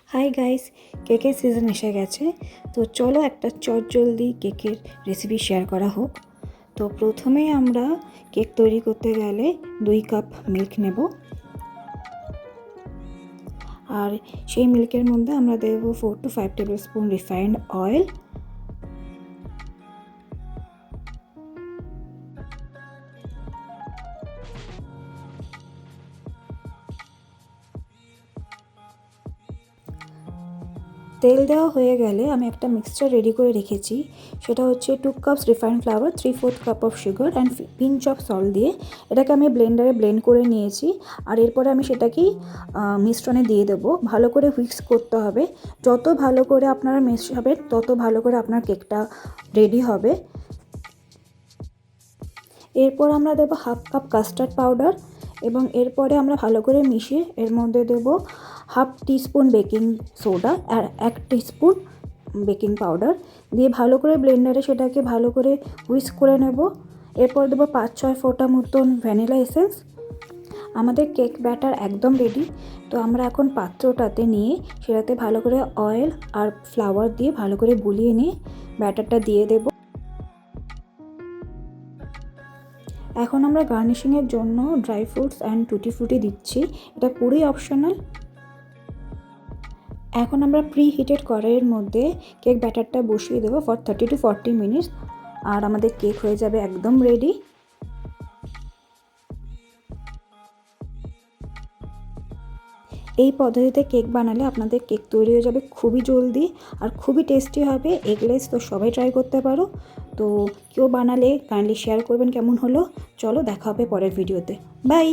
Hi guys, কেকের season এসে গেছে। তো চলো একটা চটজলদি কেকের রেসিপি শেয়ার করা হোক। তো প্রথমেই আমরা কেক তৈরি করতে গেলে 2 কাপ মিল্ক নেব, আর সেই মিল্কের মধ্যে আমরা দেব 4 to 5 table spoon refined oil. তেল দেওয়া হয়ে গেলে আমি একটা মিক্সচার রেডি করে রেখেছি। সেটা হচ্ছে 2 cups refined flower, 3/4 cup of sugar and pinch of salt দিয়ে এটাকে আমি ব্লেন্ডারে ব্লেন্ড করে নিয়েছি। আর এরপরে আমি সেটাকেই মিশ্রণে দিয়ে দেবো। ভালো করে হুইক্স করতে হবে। যত ভালো করে আপনারা মেশাবেন তত ভালো করে আপনার কেকটা রেডি হবে। এরপর আমরা দেবো 1/2 কাপ কাস্টার্ড পাউডার এবং এরপরে আমরা ভালো করে মিশিয়ে এর মধ্যে দেবো 1/2 টিস্পুন বেকিং সোডা আর 1 টিস্পুন বেকিং পাউডার দিয়ে ভালো করে ব্লেন্ডারে সেটাকে ভালো করে হুইস্ক করে নেব। এরপর দেবো 5-6 ফোঁটা মতন ভ্যানিলা এসেন্স। আমাদের কেক ব্যাটার একদম রেডি। তো আমরা এখন পাত্রটাতে নিয়ে সেটাতে ভালো করে অয়েল আর ফ্লাওয়ার দিয়ে ভালো করে গুলিয়ে নিয়ে ব্যাটারটা দিয়ে দেবো। এখন আমরা গার্নিশিংয়ের জন্য ড্রাই ফ্রুটস অ্যান্ড টুটি ফ্রুটি দিচ্ছি, এটা পুরোই অপশনাল। এখন আমরা প্রি হিটেড কড়াইয়ের মধ্যে কেক ব্যাটারটা বসিয়ে দেবো ফর 30 to 40 মিনিটস, আর আমাদের কেক হয়ে যাবে একদম রেডি। এই পদ্ধতিতে কেক বানালে আপনাদের কেক তৈরি হয়ে যাবে খুবই জলদি আর খুবই টেস্টি হবে। এগলেস তো সবাই ট্রাই করতে পারো। তো কেউ বানালে কাইন্ডলি শেয়ার করবেন কেমন হলো। চলো দেখা হবে পরের ভিডিওতে। বাই।